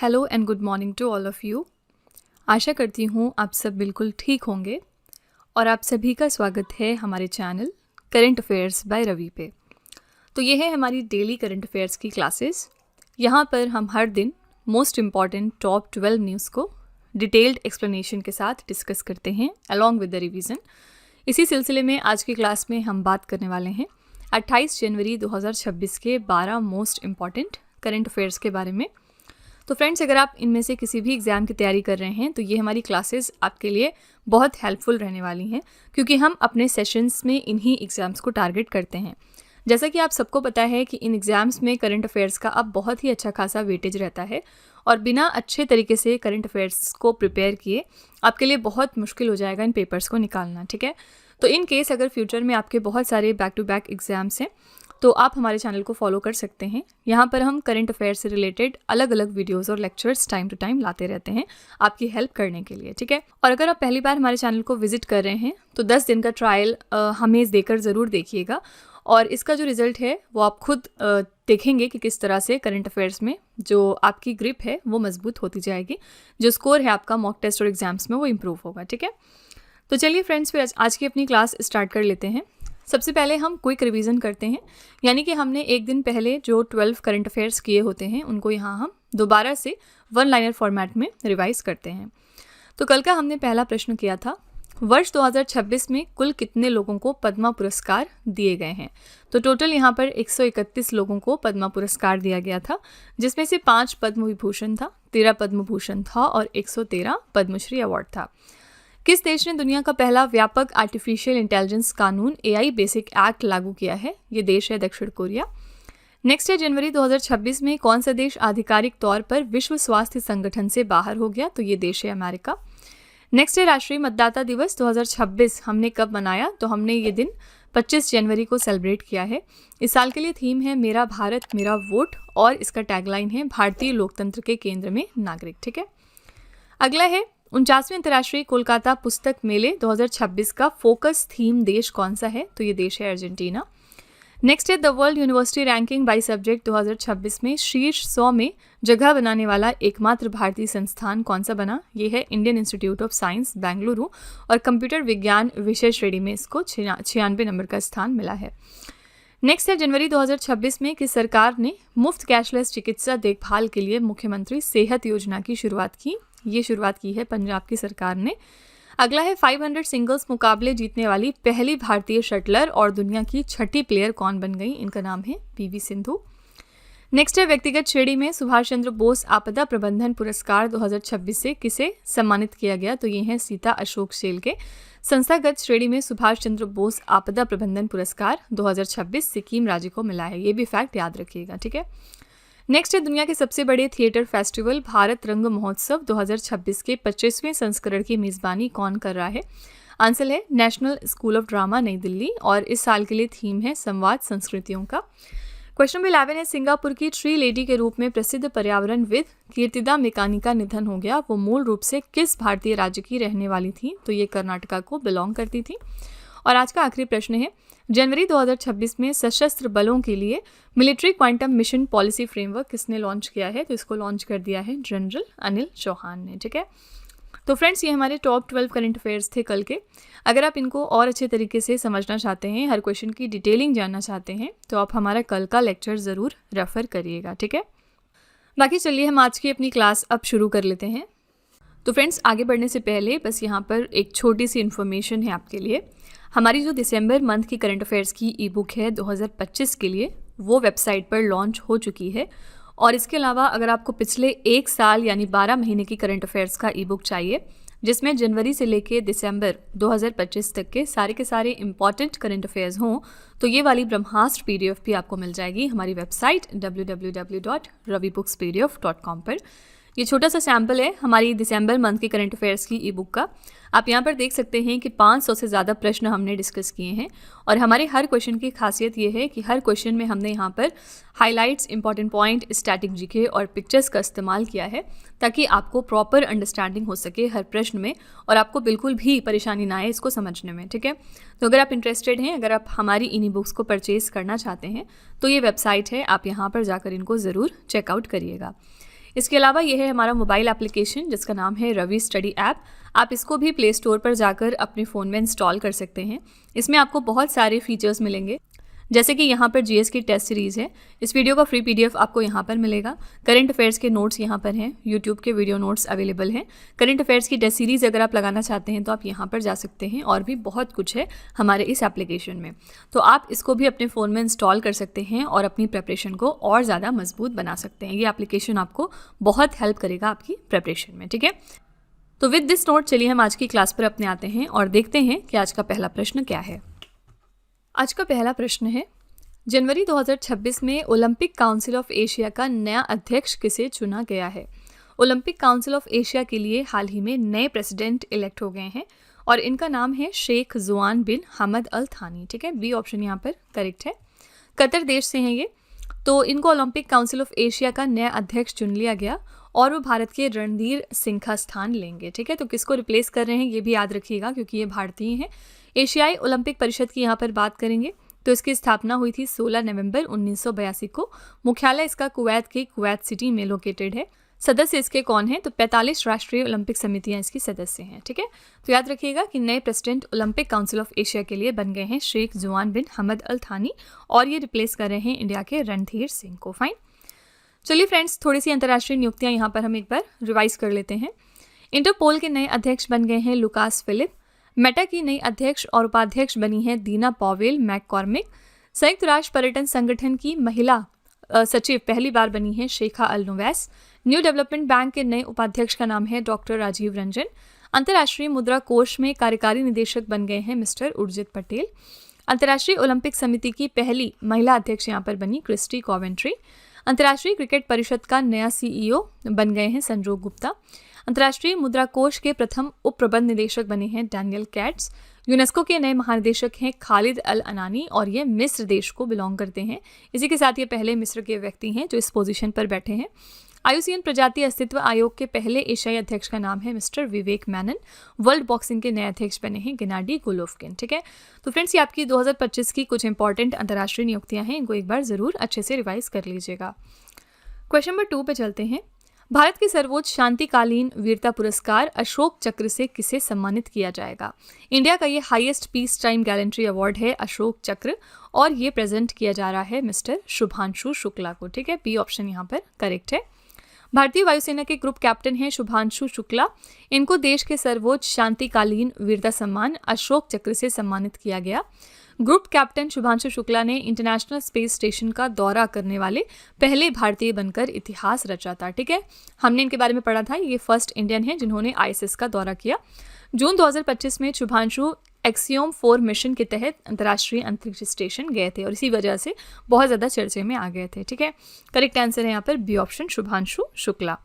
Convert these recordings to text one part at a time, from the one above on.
Hello and good morning to all of you. आशा करती हूँ आप सब बिल्कुल ठीक होंगे और आप सभी का स्वागत है हमारे channel current affairs by Ravi पे। तो ये है हमारी डेली करंट अफेयर्स की क्लासेस। यहाँ पर हम हर दिन मोस्ट इम्पॉर्टेंट टॉप 12 न्यूज़ को डिटेल्ड एक्सप्लेनेशन के साथ डिस्कस करते हैं अलॉन्ग विद द रिवीजन। इसी सिलसिले में आज की क्लास में हम बात करने वाले हैं 28 जनवरी 2026 के 12 मोस्ट इम्पॉर्टेंट करंट अफेयर्स के बारे में। तो फ्रेंड्स, अगर आप इनमें से किसी भी एग्ज़ाम की तैयारी कर रहे हैं तो ये हमारी क्लासेस आपके लिए बहुत हेल्पफुल रहने वाली हैं, क्योंकि हम अपने सेशंस में इन्हीं एग्ज़ाम्स को टारगेट करते हैं। जैसा कि आप सबको पता है कि इन एग्ज़ाम्स में करंट अफेयर्स का अब बहुत ही अच्छा खासा वेटेज रहता है और बिना अच्छे तरीके से करंट अफेयर्स को प्रिपेयर किए आपके लिए बहुत मुश्किल हो जाएगा इन पेपर्स को निकालना। ठीक है, तो इन केस अगर फ्यूचर में आपके बहुत सारे बैक टू बैक एग्ज़ाम्स हैं तो आप हमारे चैनल को फॉलो कर सकते हैं। यहाँ पर हम करंट अफेयर से रिलेटेड अलग अलग वीडियोस और लेक्चर्स टाइम टू टाइम लाते रहते हैं आपकी हेल्प करने के लिए। ठीक है, और अगर आप पहली बार हमारे चैनल को विजिट कर रहे हैं तो 10 दिन का ट्रायल हमें देकर ज़रूर देखिएगा और इसका जो रिज़ल्ट है वो आप खुद देखेंगे कि किस तरह से करंट अफेयर्स में जो आपकी ग्रिप है वो मजबूत होती जाएगी, जो स्कोर है आपका मॉक टेस्ट और एग्जाम्स में वो इम्प्रूव होगा। ठीक है, तो चलिए फ्रेंड्स, फिर आज की अपनी क्लास स्टार्ट कर लेते हैं। सबसे पहले हम क्विक रिवीजन करते हैं, यानी कि हमने एक दिन पहले जो 12 करंट अफेयर्स किए होते हैं उनको यहाँ हम दोबारा से वन लाइनर फॉर्मेट में रिवाइज करते हैं। तो कल का हमने पहला प्रश्न किया था, वर्ष 2026 में कुल कितने लोगों को पद्मा पुरस्कार दिए गए हैं। तो टोटल यहाँ पर 131 लोगों को पद्मा पुरस्कार दिया गया था, जिसमें से 5 पद्म विभूषण था, 13 पद्म भूषण था और 113 पद्मश्री अवार्ड था। किस देश ने दुनिया का पहला व्यापक आर्टिफिशियल इंटेलिजेंस कानून AI बेसिक एक्ट लागू किया है। ये देश है दक्षिण कोरिया। नेक्स्ट है, जनवरी 2026 में कौन सा देश आधिकारिक तौर पर विश्व स्वास्थ्य संगठन से बाहर हो गया। तो ये देश है अमेरिका। नेक्स्ट है, राष्ट्रीय मतदाता दिवस 2026 हमने कब मनाया। तो हमने ये दिन 25 जनवरी को सेलिब्रेट किया है। इस साल के लिए थीम है मेरा भारत मेरा वोट और इसका टैगलाइन है भारतीय लोकतंत्र के केंद्र में नागरिक। ठीक है, अगला है 49वें अंतर्राष्ट्रीय कोलकाता पुस्तक मेले 2026 का फोकस थीम देश कौन सा है। तो ये देश है अर्जेंटीना। नेक्स्ट है, the world university ranking by subject 2026 में शीर्ष 100 में जगह बनाने वाला एकमात्र भारतीय संस्थान कौन सा बना। ये है Indian institute of science Bengaluru और कंप्यूटर विज्ञान विषय श्रेणी में इसको 96 नंबर का स्थान मिला है। नेक्स्ट है, जनवरी 2026 में किस सरकार ने मुफ्त कैशलेस चिकित्सा देखभाल के लिए मुख्यमंत्री सेहत योजना की शुरुआत की। ये शुरुआत की है पंजाब की सरकार ने। अगला है, 500 सिंगल्स मुकाबले जीतने वाली पहली भारतीय शटलर और दुनिया की छठी प्लेयर कौन बन गई। इनका नाम है PV सिंधु। नेक्स्ट है, व्यक्तिगत श्रेणी में सुभाष चंद्र बोस आपदा प्रबंधन पुरस्कार 2026 से किसे सम्मानित किया गया। तो ये है सीता अशोक शेल्के। संस्थागत श्रेणी में सुभाष चंद्र बोस आपदा प्रबंधन पुरस्कार 2026 सिक्किम राज्य को मिला है। ये भी फैक्ट याद रखिएगा। ठीक है, नेक्स्ट है, दुनिया के सबसे बड़े थिएटर फेस्टिवल भारत रंग महोत्सव 2026 के 25वें संस्करण की मेज़बानी कौन कर रहा है। आंसर है नेशनल स्कूल ऑफ ड्रामा नई दिल्ली और इस साल के लिए थीम है संवाद संस्कृतियों का। क्वेश्चन नंबर 11 है, सिंगापुर की ट्री लेडी के रूप में प्रसिद्ध पर्यावरणविद कीर्तिदा मेकानी का निधन हो गया। वो मूल रूप से किस भारतीय राज्य की रहने वाली थी। तो ये कर्नाटका को बिलोंग करती थी। और आज का आखिरी प्रश्न है, जनवरी 2026 में सशस्त्र बलों के लिए military quantum mission policy framework किसने लॉन्च किया है। तो इसको लॉन्च कर दिया है जनरल अनिल चौहान ने। ठीक है, तो फ्रेंड्स, ये हमारे टॉप 12 करंट अफेयर्स थे कल के। अगर आप इनको और अच्छे तरीके से समझना चाहते हैं, हर क्वेश्चन की डिटेलिंग जानना चाहते हैं, तो आप हमारा कल का लेक्चर ज़रूर रेफर करिएगा। ठीक है, बाकी चलिए हम आज की अपनी क्लास अब शुरू कर लेते हैं। तो फ्रेंड्स, आगे बढ़ने से पहले बस यहाँ पर एक छोटी सी इन्फॉर्मेशन है आपके लिए। हमारी जो दिसंबर मंथ की करंट अफेयर्स की ई बुक है 2025 के लिए, वो वेबसाइट पर लॉन्च हो चुकी है। और इसके अलावा अगर आपको पिछले 1 साल यानी 12 महीने की करंट अफेयर्स का ई बुक चाहिए, जिसमें जनवरी से लेके दिसंबर 2025 तक के सारे इंपॉर्टेंट करंट अफेयर्स हों, तो ये वाली ब्रह्मास्त्र PDF भी आपको मिल जाएगी हमारी वेबसाइट www.ravibooks.pdf.com पर। ये छोटा सा सैम्पल है हमारी दिसंबर मंथ की करंट अफेयर्स की ई बुक का। आप यहाँ पर देख सकते हैं कि 500 से ज़्यादा प्रश्न हमने डिस्कस किए हैं और हमारे हर क्वेश्चन की खासियत ये है कि हर क्वेश्चन में हमने यहाँ पर highlights, important point, static GK और पिक्चर्स का इस्तेमाल किया है, ताकि आपको प्रॉपर अंडरस्टैंडिंग हो सके हर प्रश्न में और आपको बिल्कुल भी परेशानी ना आए इसको समझने में। ठीक है, तो अगर आप इंटरेस्टेड हैं, अगर आप हमारी इन्हीं बुक्स को परचेज़ करना चाहते हैं, तो ये वेबसाइट है, आप यहाँ पर जाकर इनको ज़रूर चेकआउट करिएगा। इसके अलावा यह है हमारा मोबाइल एप्लीकेशन जिसका नाम है रवि स्टडी ऐप। आप इसको भी प्ले स्टोर पर जाकर अपने फ़ोन में इंस्टॉल कर सकते हैं। इसमें आपको बहुत सारे फीचर्स मिलेंगे, जैसे कि यहाँ पर जीएस की टेस्ट सीरीज़ है। इस वीडियो का फ्री पीडीएफ आपको यहाँ पर मिलेगा। करंट अफेयर्स के नोट्स यहाँ पर हैं, यूट्यूब के वीडियो नोट्स अवेलेबल हैं। करंट अफेयर्स की टेस्ट सीरीज़ अगर आप लगाना चाहते हैं तो आप यहाँ पर जा सकते हैं, और भी बहुत कुछ है हमारे इस एप्लीकेशन में। तो आप इसको भी अपने फ़ोन में इंस्टॉल कर सकते हैं और अपनी प्रेपरेशन को और ज़्यादा मजबूत बना सकते हैं। ये एप्लीकेशन आपको बहुत हेल्प करेगा आपकी प्रेपरेशन में, ठीक है। तो विद दिस नोट चलिए हम आज की क्लास पर अपने आते हैं और देखते हैं कि आज का पहला प्रश्न क्या है। आज का पहला प्रश्न है, जनवरी 2026 में ओलंपिक काउंसिल ऑफ एशिया का नया अध्यक्ष किसे चुना गया है। ओलंपिक काउंसिल ऑफ एशिया के लिए हाल ही में नए प्रेसिडेंट इलेक्ट हो गए हैं और इनका नाम है शेख जुआन बिन हमद अल थानी, ठीक है। बी ऑप्शन यहाँ पर करेक्ट है। कतर देश से हैं ये, तो इनको ओलंपिक काउंसिल ऑफ एशिया का नया अध्यक्ष चुन लिया गया और वो भारत के रणधीर सिंह का स्थान लेंगे, ठीक है। तो किसको रिप्लेस कर रहे हैं ये भी याद रखिएगा क्योंकि ये भारतीय हैं। एशियाई ओलंपिक परिषद की यहाँ पर बात करेंगे तो इसकी स्थापना हुई थी 16 नवंबर 1982 को। मुख्यालय इसका कुवैत के कुवैत सिटी में लोकेटेड है। सदस्य इसके कौन हैं, तो 45 राष्ट्रीय ओलंपिक समितियां इसकी सदस्य हैं, ठीक है। तो याद रखिएगा कि नए president Olympic council of Asia के लिए बन गए हैं शेख जुआन बिन हमद अल थानी और ये रिप्लेस कर रहे हैं इंडिया के रणधीर सिंह को। फाइन, चलिए फ्रेंड्स, थोड़ी सी अंतर्राष्ट्रीय नियुक्तियां यहाँ पर हम एक बार रिवाइज कर लेते हैं। इंटरपोल के नए अध्यक्ष बन गए हैं लुकास फिलिप। मेटा की नई अध्यक्ष और उपाध्यक्ष बनी है दीना पॉवेल मैककॉर्मिक। संयुक्त राष्ट्र पर्यटन संगठन की महिला सचिव पहली बार बनी है शेखा अल नुवैस। न्यू डेवलपमेंट बैंक के नए उपाध्यक्ष का नाम है डॉक्टर राजीव रंजन। अंतर्राष्ट्रीय मुद्रा कोष में कार्यकारी निदेशक बन गए हैं मिस्टर उर्जित पटेल। अंतर्राष्ट्रीय ओलंपिक समिति की पहली महिला अध्यक्ष यहाँ पर बनी क्रिस्टी कॉवेंट्री। अंतर्राष्ट्रीय क्रिकेट परिषद का नया सीईओ बन गए हैं संजोग गुप्ता। अंतर्राष्ट्रीय मुद्रा कोष के प्रथम उप प्रबंध निदेशक बने हैं डैनियल कैट्स। यूनेस्को के नए महानिदेशक हैं खालिद अल अनानी और ये मिस्र देश को बिलोंग करते हैं। इसी के साथ ये पहले मिस्र के व्यक्ति हैं जो इस पोजीशन पर बैठे हैं। आईयूसीएन प्रजाति अस्तित्व आयोग के पहले एशियाई अध्यक्ष का नाम है मिस्टर विवेक मैनन। वर्ल्ड बॉक्सिंग के नए अध्यक्ष बने हैं गेनाडी गोलोफ्किन, ठीक है। तो फ्रेंड्स, ये आपकी 2025 की कुछ इंपॉर्टेंट अंतर्राष्ट्रीय नियुक्तियां हैं, इनको एक बार जरूर अच्छे से रिवाइज कर लीजिएगा। क्वेश्चन नंबर 2 पे चलते हैं। भारत के सर्वोच्च शांतिकालीन वीरता पुरस्कार अशोक चक्र से किसे सम्मानित किया जाएगा। इंडिया का ये highest peace time gallantry award है अशोक चक्र और ये प्रेजेंट किया जा रहा है मिस्टर शुभांशु शुक्ला को, ठीक है। बी ऑप्शन यहाँ पर करेक्ट है। भारतीय वायुसेना के ग्रुप कैप्टन हैं शुभांशु शुक्ला। इनको देश के सर्वोच्च शांतिकालीन वीरता सम्मान अशोक चक्र से सम्मानित किया गया। ग्रुप कैप्टन शुभांशु शुक्ला ने इंटरनेशनल स्पेस स्टेशन का दौरा करने वाले पहले भारतीय बनकर इतिहास रचा था, ठीक है। हमने इनके बारे में पढ़ा था, ये फर्स्ट इंडियन हैं जिन्होंने आईएसएस का दौरा किया। जून 2025 में शुभांशु एक्सियोम 4 मिशन के तहत अंतर्राष्ट्रीय अंतरिक्ष स्टेशन गए थे और इसी वजह से बहुत ज़्यादा चर्चे में आ गए थे, ठीक है। करेक्ट आंसर है यहाँ पर बी ऑप्शन शुभांशु शुक्ला।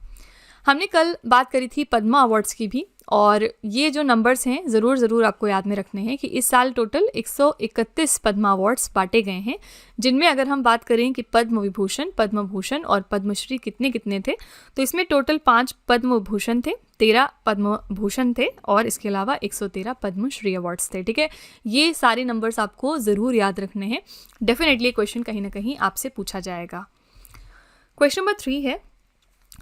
हमने कल बात करी थी पद्मा अवार्ड्स की भी, और ये जो नंबर्स हैं ज़रूर आपको याद में रखने हैं कि इस साल टोटल 131 पद्मा अवार्ड्स बांटे गए हैं, जिनमें अगर हम बात करें कि पद्म विभूषण, पद्म भूषण और पद्मश्री कितने थे, तो इसमें टोटल 5 पद्म विभूषण थे, 13 पद्म भूषण थे और इसके अलावा 113 पद्मश्री अवार्ड्स थे, ठीक है। ये सारे नंबर्स आपको ज़रूर याद रखने हैं। डेफिनेटली क्वेश्चन कहीं ना कहीं आपसे पूछा जाएगा। क्वेश्चन नंबर 3 है,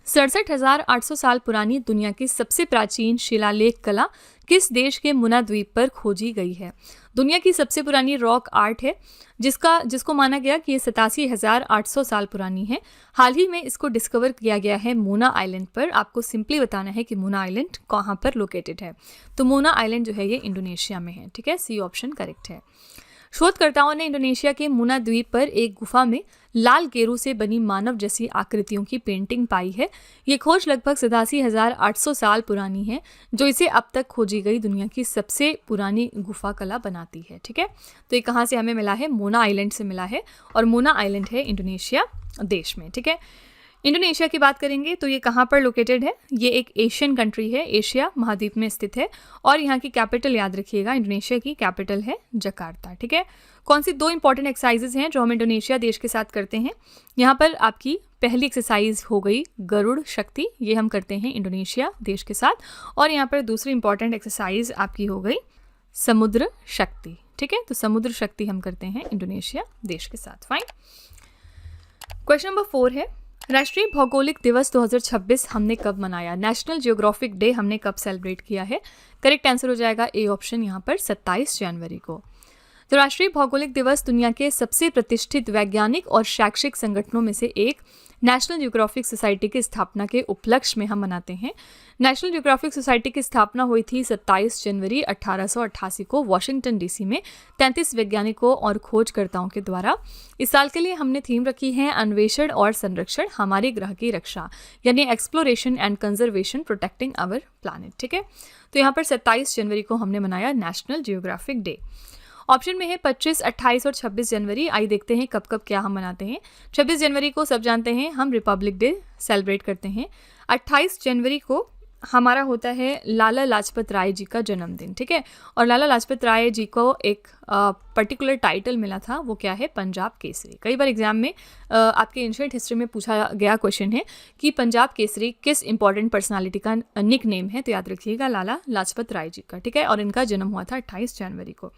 67,800 साल पुरानी दुनिया की सबसे प्राचीन शिलालेख कला किस देश के मुना द्वीप पर खोजी गई है। दुनिया की सबसे पुरानी रॉक आर्ट है जिसको माना गया कि ये 87,800 साल पुरानी है। हाल ही में इसको डिस्कवर किया गया है मूना आइलैंड पर। आपको सिंपली बताना है कि मूना आइलैंड कहाँ पर लोकेटेड है। तो मूना आइलैंड जो है ये इंडोनेशिया में है, ठीक है। सी ऑप्शन करेक्ट है। शोधकर्ताओं ने इंडोनेशिया के मूना द्वीप पर एक गुफा में लाल गेरू से बनी मानव जैसी आकृतियों की पेंटिंग पाई है। ये खोज लगभग 87,800 साल पुरानी है, जो इसे अब तक खोजी गई दुनिया की सबसे पुरानी गुफा कला बनाती है, ठीक है। तो ये कहाँ से हमें मिला है, मूना आइलैंड से मिला है और मूना आइलैंड है इंडोनेशिया देश में, ठीक है। इंडोनेशिया की बात करेंगे तो ये कहाँ पर लोकेटेड है, ये एक एशियन कंट्री है, एशिया महाद्वीप में स्थित है और यहाँ की कैपिटल याद रखिएगा, इंडोनेशिया की कैपिटल है जकार्ता, ठीक है। कौन सी 2 इंपॉर्टेंट एक्सरसाइजेज हैं जो हम इंडोनेशिया देश के साथ करते हैं। यहाँ पर आपकी पहली एक्सरसाइज हो गई गरुड़ शक्ति, ये हम करते हैं इंडोनेशिया देश के साथ, और यहाँ पर दूसरी इंपॉर्टेंट एक्सरसाइज आपकी हो गई समुद्र शक्ति, ठीक है। तो समुद्र शक्ति हम करते हैं इंडोनेशिया देश के साथ। फाइन। क्वेश्चन नंबर 4 है, राष्ट्रीय भौगोलिक दिवस 2026 हमने कब मनाया? नेशनल जियोग्राफिक डे हमने कब सेलिब्रेट किया है? करेक्ट आंसर हो जाएगा ए ऑप्शन यहाँ पर 27 जनवरी को। तो राष्ट्रीय भौगोलिक दिवस दुनिया के सबसे प्रतिष्ठित वैज्ञानिक और शैक्षिक संगठनों में से एक नेशनल जियोग्राफिक सोसाइटी की स्थापना के उपलक्ष्य में हम मनाते हैं। नेशनल जियोग्राफिक सोसाइटी की स्थापना हुई थी 27 जनवरी 1888 को वॉशिंगटन डीसी में 33 वैज्ञानिकों और खोजकर्ताओं के द्वारा। इस साल के लिए हमने थीम रखी है अन्वेषण और संरक्षण, हमारे ग्रह की रक्षा, यानी exploration and conservation protecting our planet. ठीक है, तो यहाँ पर 27 जनवरी को हमने मनाया नेशनल जियोग्राफिक डे। ऑप्शन में है 25, 28 और 26 जनवरी। आइए देखते हैं कब कब क्या हम मनाते हैं। 26 जनवरी को सब जानते हैं हम रिपब्लिक डे सेलिब्रेट करते हैं। 28 जनवरी को हमारा होता है लाला लाजपत राय जी का जन्मदिन। ठीक है, और लाला लाजपत राय जी को एक पर्टिकुलर टाइटल मिला था, वो क्या है? पंजाब केसरी। कई बार एग्जाम में आपके एंशिएंट हिस्ट्री में पूछा गया क्वेश्चन है कि पंजाब केसरी किस इंपॉर्टेंट पर्सनालिटी का निक नेम है, तो याद रखिएगा लाला लाजपत राय जी का। ठीक है, और इनका जन्म हुआ था 28 जनवरी को।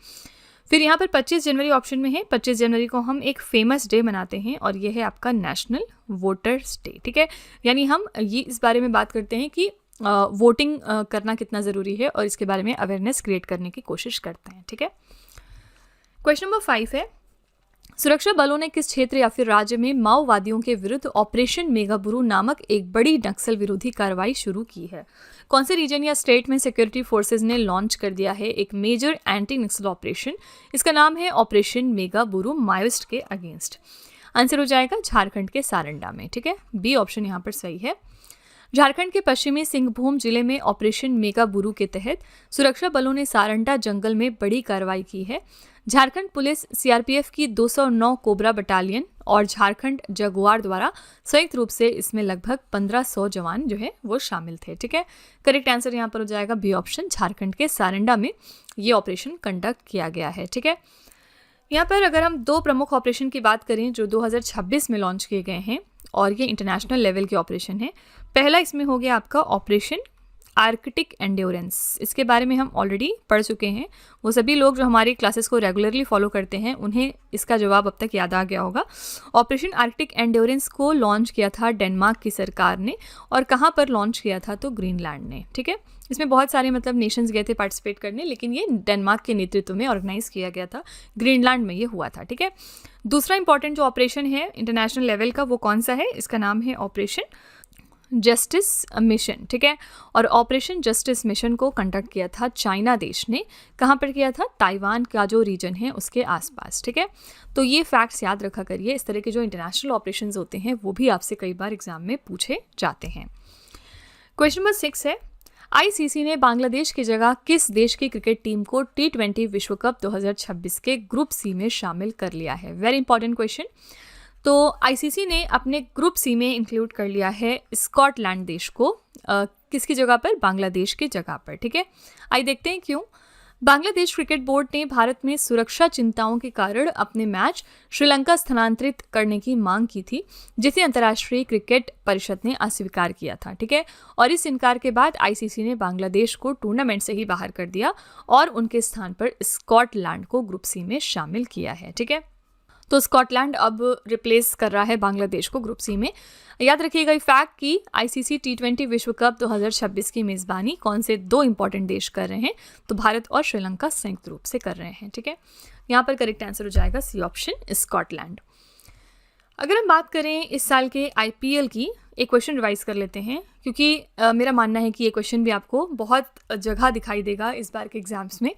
फिर यहाँ पर 25 जनवरी ऑप्शन में है। 25 जनवरी को हम एक फेमस डे मनाते हैं और ये है आपका नेशनल वोटर्स डे। ठीक है, यानी हम ये इस बारे में बात करते हैं कि वोटिंग करना कितना ज़रूरी है और इसके बारे में अवेयरनेस क्रिएट करने की कोशिश करते हैं। ठीक है, क्वेश्चन नंबर 5 है, सुरक्षा बलों ने किस क्षेत्र या फिर राज्य में माओवादियों के विरुद्ध ऑपरेशन मेगाबुरू नामक एक बड़ी नक्सल विरोधी कार्रवाई शुरू की है? कौन से रीजन या स्टेट में सिक्योरिटी फोर्सेज ने लॉन्च कर दिया है एक मेजर एंटी नक्सल ऑपरेशन? इसका नाम है ऑपरेशन मेगाबुरू माओइस्ट के अगेंस्ट। आंसर हो जाएगा झारखंड के सारंडा में। ठीक है, बी ऑप्शन यहाँ पर सही है। झारखंड के पश्चिमी सिंहभूम जिले में ऑपरेशन मेगाबुरू के तहत सुरक्षा बलों ने सारंडा जंगल में बड़ी कार्रवाई की है। झारखंड पुलिस, सीआरपीएफ की 209 कोबरा बटालियन और झारखंड जगुआर द्वारा संयुक्त रूप से इसमें लगभग 1500 जवान जो है वो शामिल थे। ठीक है, करेक्ट आंसर यहाँ पर हो जाएगा बी ऑप्शन, झारखंड के सारंडा में ये ऑपरेशन कंडक्ट किया गया है। ठीक है, यहाँ पर अगर हम दो प्रमुख ऑपरेशन की बात करें जो 2026 में लॉन्च किए गए हैं और ये इंटरनेशनल लेवल के ऑपरेशन है। पहला इसमें हो गया आपका ऑपरेशन आर्कटिक एंड्योरेंस। इसके बारे में हम ऑलरेडी पढ़ चुके हैं। वो सभी लोग जो हमारी क्लासेस को रेगुलरली फॉलो करते हैं उन्हें इसका जवाब अब तक याद आ गया होगा। ऑपरेशन आर्कटिक एंड्योरेंस को लॉन्च किया था डेनमार्क की सरकार ने, और कहाँ पर लॉन्च किया था? तो ग्रीनलैंड ने। ठीक है, इसमें बहुत सारे नेशंस गए थे पार्टिसिपेट करने, लेकिन ये डेनमार्क के नेतृत्व में ऑर्गेनाइज किया गया था, ग्रीनलैंड में ये हुआ था। ठीक है, दूसरा इंपॉर्टेंट जो ऑपरेशन है इंटरनेशनल लेवल का वो कौन सा है? इसका नाम है ऑपरेशन जस्टिस मिशन। ठीक है, और ऑपरेशन जस्टिस मिशन को कंडक्ट किया था चाइना देश ने। कहाँ पर किया था? ताइवान का जो रीजन है उसके आसपास। ठीक है, तो ये फैक्ट्स याद रखा करिए। इस तरह के जो इंटरनेशनल ऑपरेशंस होते हैं वो भी आपसे कई बार एग्जाम में पूछे जाते हैं। क्वेश्चन नंबर 6 है, आईसीसी ने बांग्लादेश की जगह किस देश की क्रिकेट टीम को T20 विश्व कप 2026 के ग्रुप सी में शामिल कर लिया है? Very important question. तो आईसीसी ने अपने ग्रुप सी में इंक्लूड कर लिया है स्कॉटलैंड देश को। किसकी जगह पर? बांग्लादेश की जगह पर। ठीक है, आइए देखते हैं क्यों। बांग्लादेश क्रिकेट बोर्ड ने भारत में सुरक्षा चिंताओं के कारण अपने मैच श्रीलंका स्थानांतरित करने की मांग की थी, जिसे अंतर्राष्ट्रीय क्रिकेट परिषद ने अस्वीकार किया था। ठीक है, और इस इनकार के बाद आईसीसी ने बांग्लादेश को टूर्नामेंट से ही बाहर कर दिया और उनके स्थान पर स्कॉटलैंड को ग्रुप सी में शामिल किया है। ठीक है, तो स्कॉटलैंड अब रिप्लेस कर रहा है बांग्लादेश को ग्रुप सी में। याद रखिएगा ये फैक्ट कि आईसीसी T20 विश्व कप 2026 की मेज़बानी कौन से दो इंपॉर्टेंट देश कर रहे हैं? तो भारत और श्रीलंका संयुक्त रूप से कर रहे हैं। ठीक है, यहाँ पर करेक्ट आंसर हो जाएगा सी ऑप्शन, स्कॉटलैंड। अगर हम बात करें इस साल के आईपीएल की, एक क्वेश्चन रिवाइज कर लेते हैं, क्योंकि मेरा मानना है कि ये क्वेश्चन भी आपको बहुत जगह दिखाई देगा इस बार के एग्जाम्स में।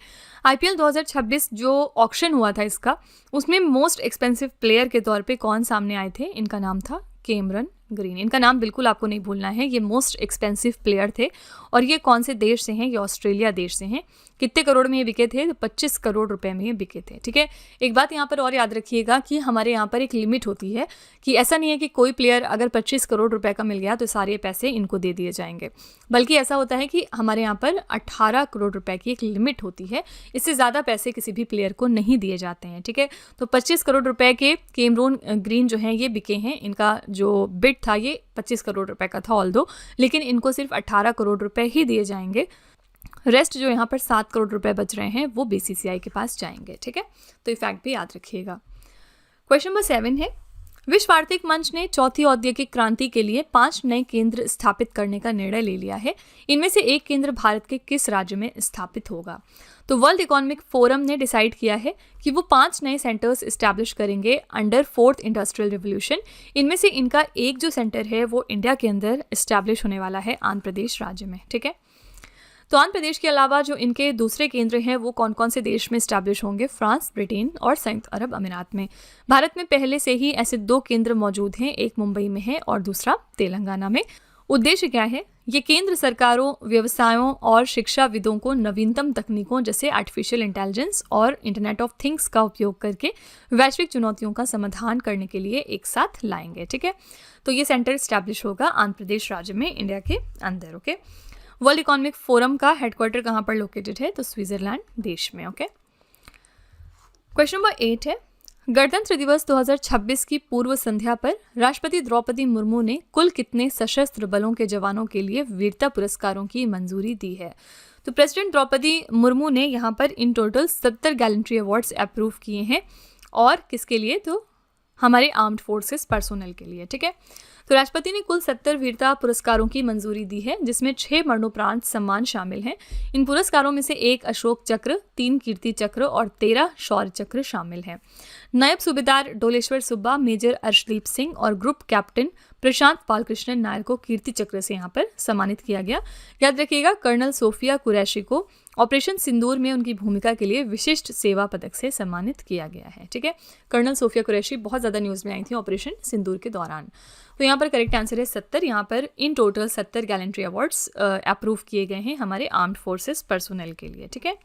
आईपीएल 2026 जो ऑक्शन हुआ था इसका, उसमें मोस्ट एक्सपेंसिव प्लेयर के तौर पे कौन सामने आए थे? इनका नाम था कैमरन ग्रीन। इनका नाम बिल्कुल आपको नहीं भूलना है। ये मोस्ट एक्सपेंसिव प्लेयर थे और ये कौन से देश से हैं? ये ऑस्ट्रेलिया देश से हैं। कितने करोड़ में ये बिके थे? तो 25 करोड़ रुपए में ये बिके थे। ठीक है, एक बात यहाँ पर और याद रखिएगा कि हमारे यहाँ पर एक लिमिट होती है कि ऐसा नहीं है कि कोई प्लेयर अगर 25 करोड़ रुपए का मिल गया तो सारे पैसे इनको दे दिए जाएंगे, बल्कि ऐसा होता है कि हमारे यहाँ पर 18 करोड़ रुपए की एक लिमिट होती है। इससे ज़्यादा पैसे किसी भी प्लेयर को नहीं दिए जाते हैं। ठीक है, तो 25 करोड़ रुपए के कैमरून ग्रीन जो हैं ये बिके हैं। इनका जो बिड था ये 25 करोड़ रुपए का था ऑल्दो, लेकिन इनको सिर्फ 18 करोड़ रुपए ही दिए जाएंगे। रेस्ट जो यहाँ पर 7 करोड़ रुपए बच रहे हैं वो बीसीसीआई के पास जाएंगे। ठीक है, तो ये फैक्ट भी याद रखिएगा। क्वेश्चन नंबर 7 है, विश्व आर्थिक मंच ने चौथी औद्योगिक क्रांति के लिए 5 नए केंद्र स्थापित करने का निर्णय ले लिया है। इनमें से एक केंद्र भारत के किस राज्य में स्थापित होगा? तो वर्ल्ड इकोनॉमिक फोरम ने डिसाइड किया है कि वो 5 नए सेंटर्स इस्टेब्लिश करेंगे अंडर 4th इंडस्ट्रियल रिवोल्यूशन। इनमें से इनका एक जो सेंटर है वो इंडिया के अंदर इस्टेब्लिश होने वाला है आंध्र प्रदेश राज्य में। ठीक है, तो आंध्र प्रदेश के अलावा जो इनके दूसरे केंद्र हैं वो कौन कौन से देश में इस्टेब्लिश होंगे? फ्रांस, ब्रिटेन और संयुक्त अरब अमीरात में। भारत में पहले से ही ऐसे 2 केंद्र मौजूद हैं, एक मुंबई में है और दूसरा तेलंगाना में। उद्देश्य क्या है? ये केंद्र सरकारों, व्यवसायों और शिक्षाविदों को नवीनतम तकनीकों जैसे आर्टिफिशियल इंटेलिजेंस और इंटरनेट ऑफ थिंग्स का उपयोग करके वैश्विक चुनौतियों का समाधान करने के लिए एक साथ लाएंगे। ठीक है, तो ये सेंटर इस्टेब्लिश होगा आंध्र प्रदेश राज्य में, इंडिया के अंदर। ओके, वर्ल्ड इकोनॉमिक फोरम का हेडक्वार्टर कहाँ पर लोकेटेड है? तो स्विट्जरलैंड देश में। ओके, क्वेश्चन नंबर 8 है, गणतंत्र दिवस 2026 की पूर्व संध्या पर राष्ट्रपति द्रौपदी मुर्मू ने कुल कितने सशस्त्र बलों के जवानों के लिए वीरता पुरस्कारों की मंजूरी दी है? तो प्रेसिडेंट द्रौपदी मुर्मू ने यहाँ पर in total 70 gallantry awards approve किए हैं। और किसके लिए? तो हमारे आर्म्ड फोर्सेस पर्सोनल के लिए। ठीक है, तो राष्ट्रपति ने कुल 70 वीरता पुरस्कारों की मंजूरी दी है, जिसमें 6 मरणोपरांत सम्मान शामिल हैं। इन पुरस्कारों में से 1 अशोक चक्र, 3 कीर्ति चक्र और 13 शौर्य चक्र शामिल हैं। नायब सूबेदार डोलेश्वर सुब्बा, मेजर अर्शदीप सिंह और ग्रुप कैप्टन प्रशांत पाल कृष्णन नायर को कीर्ति चक्र से यहाँ पर सम्मानित किया गया। याद रखिएगा, कर्नल सोफिया कुरैशी को ऑपरेशन सिंदूर में उनकी भूमिका के लिए विशिष्ट सेवा पदक से सम्मानित किया गया है। ठीक है, कर्नल सोफिया कुरैशी बहुत ज़्यादा न्यूज़ में आई थी ऑपरेशन सिंदूर के दौरान। तो यहाँ पर करेक्ट आंसर है 70। यहाँ पर in total 70 gallantry awards approve किए गए हैं हमारे आर्म्ड फोर्सेस पर्सोनल के लिए। ठीक है,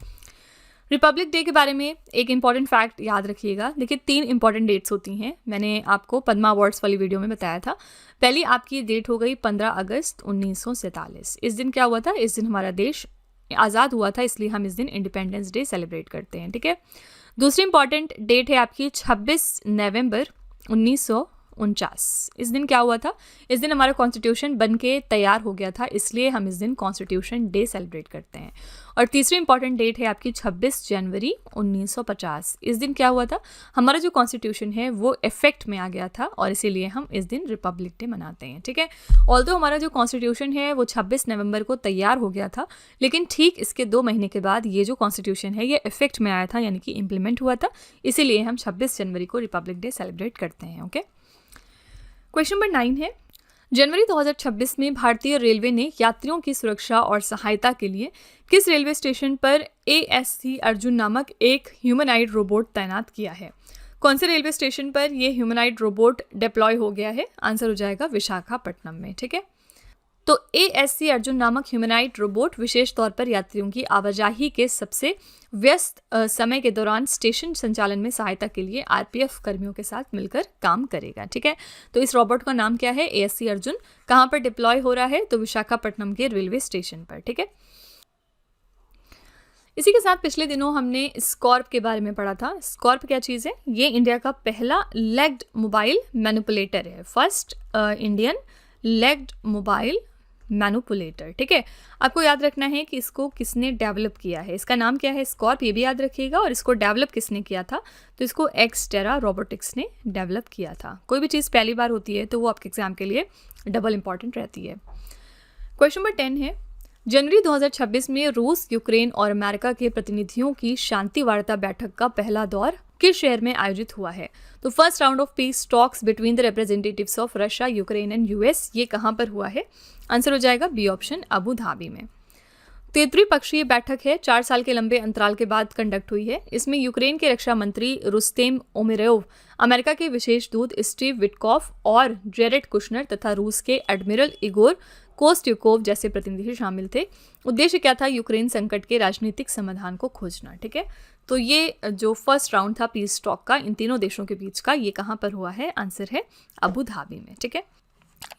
रिपब्लिक डे के बारे में एक इंपॉर्टेंट फैक्ट याद रखिएगा। देखिए, 3 इंपॉर्टेंट डेट्स होती हैं, मैंने आपको पद्मा अवार्ड्स वाली वीडियो में बताया था। पहली आपकी डेट हो गई 15 अगस्त 1947। इस दिन क्या हुआ था? इस दिन हमारा देश आज़ाद हुआ था, इसलिए हम इस दिन इंडिपेंडेंस डे सेलिब्रेट करते हैं। ठीक है, दूसरी इंपॉर्टेंट डेट है आपकी 26 नवंबर 1949। इस दिन क्या हुआ था? इस दिन हमारा कॉन्स्टिट्यूशन बन के तैयार हो गया था, इसलिए हम इस दिन कॉन्स्टिट्यूशन डे सेलिब्रेट करते हैं। और तीसरी इंपॉर्टेंट डेट है आपकी 26 जनवरी 1950। इस दिन क्या हुआ था? हमारा जो कॉन्स्टिट्यूशन है वो इफेक्ट में आ गया था और इसीलिए हम इस दिन रिपब्लिक डे मनाते हैं। ठीक है, ऑल्दो हमारा जो कॉन्स्टिट्यूशन है वो 26 नवंबर को तैयार हो गया था, लेकिन ठीक इसके 2 महीने के बाद ये जो कॉन्स्टिट्यूशन है ये इफेक्ट में आया था, यानी कि इम्प्लीमेंट हुआ था, इसीलिए हम 26 जनवरी को रिपब्लिक डे सेलिब्रेट करते हैं। ओके, क्वेश्चन नंबर 9 है, जनवरी 2026 में भारतीय रेलवे ने यात्रियों की सुरक्षा और सहायता के लिए किस रेलवे स्टेशन पर ASC अर्जुन नामक एक ह्यूमनॉइड रोबोट तैनात किया है? कौन से रेलवे स्टेशन पर यह ह्यूमनॉइड रोबोट डिप्लॉय हो गया है? आंसर हो जाएगा विशाखापट्टनम में। ठीक है, तो ASC अर्जुन नामक ह्यूमनॉइड रोबोट विशेष तौर पर यात्रियों की आवाजाही के सबसे व्यस्त समय के दौरान स्टेशन संचालन में सहायता के लिए RPF कर्मियों के साथ मिलकर काम करेगा। ठीक है, तो इस रोबोट का नाम क्या है? ASC अर्जुन। कहाँ पर डिप्लॉय हो रहा है? तो विशाखापट्टनम के रेलवे स्टेशन पर। ठीक है, इसी के साथ पिछले दिनों हमने स्कॉर्प के बारे में पढ़ा था। स्कॉर्प क्या चीज़ है? ये इंडिया का पहला लेग्ड मोबाइल मैनिपुलेटर है, first Indian legged mobile manipulator. ठीक है, आपको याद रखना है कि इसको किसने डेवलप किया है। इसका नाम क्या है? स्कॉर्प, ये भी याद रखिएगा। और इसको डेवलप किसने किया था? तो इसको एक्सटेरा रोबोटिक्स ने डेवलप किया था। कोई भी चीज़ पहली बार होती है तो वो आपके एग्जाम के लिए डबल इंपॉर्टेंट रहती है। क्वेश्चन नंबर 10 है, जनवरी 2026 में रूस, यूक्रेन और अमेरिका के प्रतिनिधियों की शांति वार्ता बैठक का पहला दौर किस शहर में आयोजित हुआ है? तो first round of peace talks between the representatives of Russia, Ukraine and US, ये कहाँ पर हुआ है? आंसर हो जाएगा बी ऑप्शन, अबू धाबी में। तो ये त्रिपक्षीय बैठक है, 4 साल के लंबे अंतराल के बाद कंडक्ट हुई है। इसमें यूक्रेन के रक्षा मंत्री रुस्तेम उमेरोव, अमेरिका के विशेष दूत स्टीव विटकॉफ और जेरेड कुशनर तथा रूस के एडमिरल इगोर कोस्ट्यूकोव जैसे प्रतिनिधि शामिल थे। उद्देश्य क्या था? यूक्रेन संकट के राजनीतिक समाधान को खोजना। ठीक है, तो ये जो फर्स्ट राउंड था पीस टॉक का इन तीनों देशों के बीच का, ये कहाँ पर हुआ है? आंसर है अबू धाबी में। ठीक है,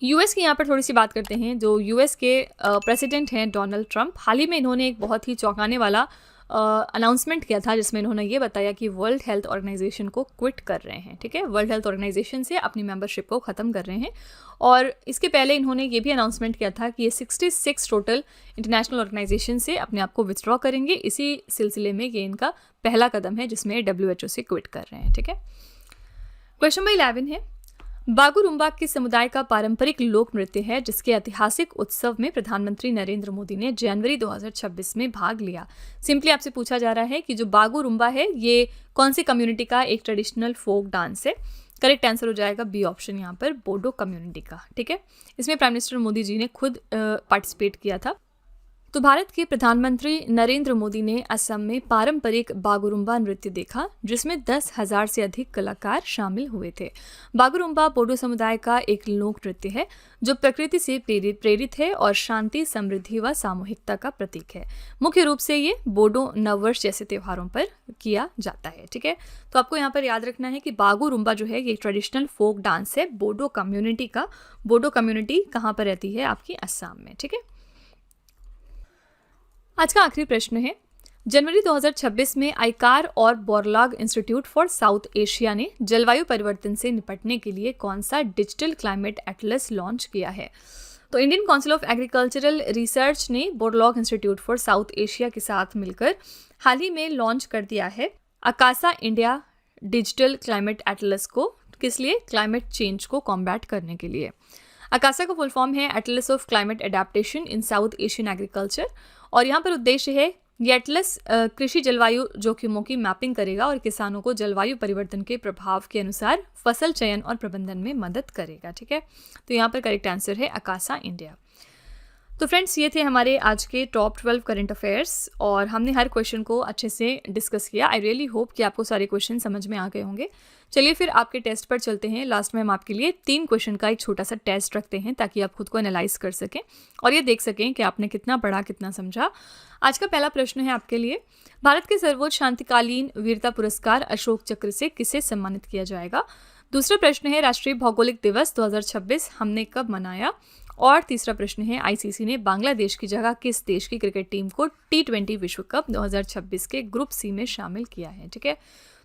US की यहाँ पर थोड़ी सी बात करते हैं। जो US के प्रेसिडेंट हैं डोनाल्ड ट्रंप, हाल ही में इन्होंने एक बहुत ही चौंकाने वाला अनाउंसमेंट किया था, जिसमें इन्होंने ये बताया कि वर्ल्ड हेल्थ ऑर्गेनाइजेशन को क्विट कर रहे हैं। ठीक है, वर्ल्ड हेल्थ ऑर्गेनाइजेशन से अपनी मेंबरशिप को ख़त्म कर रहे हैं। और इसके पहले इन्होंने ये भी अनाउंसमेंट किया था कि ये 66 टोटल इंटरनेशनल ऑर्गेनाइजेशन से अपने आप को विथड्रॉ करेंगे। इसी सिलसिले में ये इनका पहला कदम है जिसमें WHO से क्विट कर रहे हैं। ठीक है, क्वेश्चन नंबर 11 है, बागुरुम्बा किस समुदाय का पारंपरिक लोक नृत्य है जिसके ऐतिहासिक उत्सव में प्रधानमंत्री नरेंद्र मोदी ने जनवरी 2026 में भाग लिया? सिंपली आपसे पूछा जा रहा है कि जो बागुरुम्बा है ये कौन सी कम्युनिटी का एक ट्रेडिशनल फोक डांस है। करेक्ट आंसर हो जाएगा बी ऑप्शन, यहाँ पर बोडो कम्युनिटी का। ठीक है, इसमें प्राइम मिनिस्टर मोदी जी ने खुद पार्टिसिपेट किया था। तो भारत के प्रधानमंत्री नरेंद्र मोदी ने असम में पारंपरिक बागुरुम्बा नृत्य देखा जिसमें 10,000 से अधिक कलाकार शामिल हुए थे। बागुरुम्बा बोडो समुदाय का एक लोक नृत्य है जो प्रकृति से प्रेरित है और शांति, समृद्धि व सामूहिकता का प्रतीक है। मुख्य रूप से ये बोडो नववर्ष जैसे त्योहारों पर किया जाता है। ठीक है, तो आपको यहाँ पर याद रखना है कि बागुरुम्बा जो है ये ट्रेडिशनल फोक डांस है बोडो कम्युनिटी का। बोडो कम्युनिटी कहाँ पर रहती है? आपकी असम में। ठीक है, आज का आखिरी प्रश्न है, जनवरी 2026 में आईकार और Borlaug Institute for South Asia ने जलवायु परिवर्तन से निपटने के लिए कौन सा डिजिटल क्लाइमेट एटलस लॉन्च किया है? तो Indian Council of Agricultural Research ने Borlaug Institute for South Asia के साथ मिलकर हाल ही में लॉन्च कर दिया है Akasa India digital climate Atlas को। किस लिए? क्लाइमेट चेंज को कॉम्बैट करने के लिए। अकासा का फुल फॉर्म है Atlas of climate adaptation in south Asian agriculture, और यहाँ पर उद्देश्य है ये एटलस कृषि जलवायु जोखिमों की मैपिंग करेगा और किसानों को जलवायु परिवर्तन के प्रभाव के अनुसार फसल चयन और प्रबंधन में मदद करेगा। ठीक है, तो यहाँ पर करेक्ट आंसर है अकासा इंडिया। तो फ्रेंड्स, ये थे हमारे आज के टॉप 12 करंट अफेयर्स और हमने हर क्वेश्चन को अच्छे से डिस्कस किया। आई रियली होप कि आपको सारे क्वेश्चन समझ में आ गए होंगे। चलिए फिर आपके टेस्ट पर चलते हैं। लास्ट में हम आपके लिए 3 क्वेश्चन का एक छोटा सा टेस्ट रखते हैं ताकि आप खुद को एनालाइज कर सकें और ये देख सकें कि आपने कितना पढ़ा, कितना समझा। आज का पहला प्रश्न है आपके लिए, भारत के सर्वोच्च शांतिकालीन वीरता पुरस्कार अशोक चक्र से किसे सम्मानित किया जाएगा? दूसरा प्रश्न है, राष्ट्रीय भौगोलिक दिवस 2026 हमने कब मनाया? और तीसरा प्रश्न है, आईसीसी ने बांग्लादेश की जगह किस देश की क्रिकेट टीम को T20 विश्व कप 2026 के ग्रुप सी में शामिल किया है? ठीक है,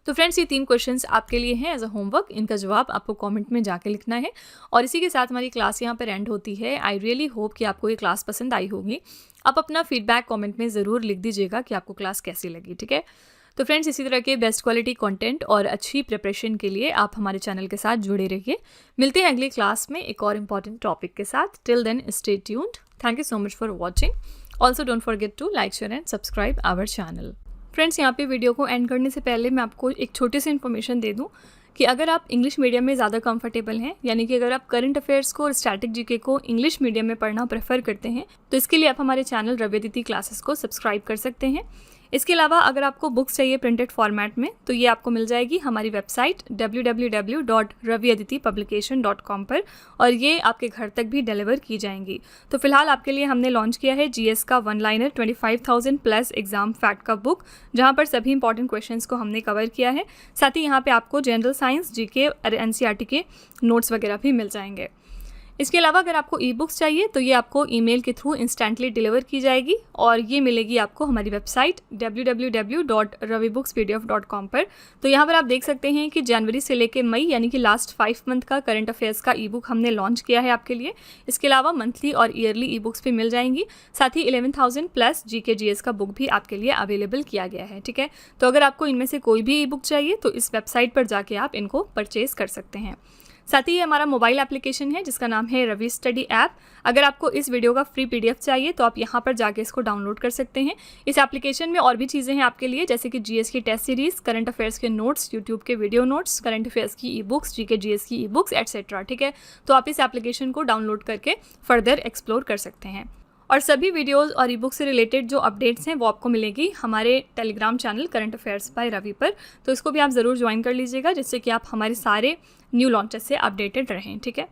तो फ्रेंड्स ये 3 क्वेश्चंस आपके लिए हैं एज अ होमवर्क। इनका जवाब आपको कमेंट में जाके लिखना है और इसी के साथ हमारी क्लास यहाँ पर एंड होती है। आई रियली होप कि आपको ये क्लास पसंद आई होगी। आप अपना फीडबैक कमेंट में ज़रूर लिख दीजिएगा कि आपको क्लास कैसी लगी। ठीक है, तो फ्रेंड्स इसी तरह के बेस्ट क्वालिटी कंटेंट और अच्छी प्रिपरेशन के लिए आप हमारे चैनल के साथ जुड़े रहिए। मिलते हैं अगली क्लास में एक और इम्पॉर्टेंट टॉपिक के साथ। Till then stay tuned. Thank you so much for watching. Also don't forget to like, share and subscribe our channel. Friends, यहाँ पे वीडियो को एंड करने से पहले मैं आपको एक छोटी सी इन्फॉर्मेशन दे दूँ कि अगर आप इंग्लिश मीडियम में ज़्यादा कंफर्टेबल हैं, यानी कि अगर आप करंट अफेयर्स को और स्टैटिक जीके को इंग्लिश मीडियम में पढ़ना प्रेफर करते हैं, तो इसके लिए आप हमारे चैनल रवि अदिति क्लासेस को सब्सक्राइब कर सकते हैं। इसके अलावा अगर आपको बुक्स चाहिए प्रिंटेड फॉर्मेट में, तो ये आपको मिल जाएगी हमारी वेबसाइट www.raviaditipublication.com पर, और ये आपके घर तक भी डिलीवर की जाएंगी। तो फिलहाल आपके लिए हमने लॉन्च किया है जीएस का 1 लाइनर 25,000 प्लस एग्जाम फैक्ट का बुक, जहाँ पर सभी इंपॉर्टेंट क्वेश्चंस को हमने कवर किया है। साथ ही यहाँ पे आपको जनरल साइंस, जीके और एनसीईआरटी के नोट्स वगैरह भी मिल जाएंगे। इसके अलावा अगर आपको ई बुक्स चाहिए तो ये आपको ईमेल के थ्रू इंस्टेंटली डिलीवर की जाएगी और ये मिलेगी आपको हमारी वेबसाइट www.ravibookspdf.com पर। तो यहाँ पर आप देख सकते हैं कि जनवरी से लेकर मई यानी कि लास्ट 5 मंथ का करंट अफेयर्स का ई बुक हमने लॉन्च किया है आपके लिए। इसके अलावा मंथली और ईयरली ई बुक्स भी मिल जाएंगी। साथ ही 11,000 प्लस जीके जीएस का बुक भी आपके लिए अवेलेबल किया गया है। ठीक है, तो अगर आपको इनमें से कोई भी ई बुक चाहिए तो इस वेबसाइट पर जाके आप इनको परचेज कर सकते हैं। साथ ही ये हमारा मोबाइल एप्लीकेशन है जिसका नाम है रवि स्टडी ऐप। अगर आपको इस वीडियो का फ्री पीडीएफ चाहिए तो आप यहाँ पर जाके इसको डाउनलोड कर सकते हैं। इस एप्लीकेशन में और भी चीज़ें हैं आपके लिए, जैसे कि जीएस की टेस्ट सीरीज़, करंट अफेयर्स के नोट्स, यूट्यूब के वीडियो नोट्स, करंट अफेयर्स की ई बुक्स, जीके जीएस की ई बुक्स एटसेट्रा। ठीक है, तो आप इस एप्लीकेशन को डाउनलोड करके फर्दर एक्सप्लोर कर सकते हैं। और सभी वीडियोस और ई बुक से रिलेटेड जो अपडेट्स हैं वो आपको मिलेगी हमारे Telegram channel current affairs by Ravi पर। तो इसको भी आप ज़रूर ज्वाइन कर लीजिएगा जिससे कि आप हमारे सारे न्यू लॉन्चेस से अपडेटेड रहें। ठीक है।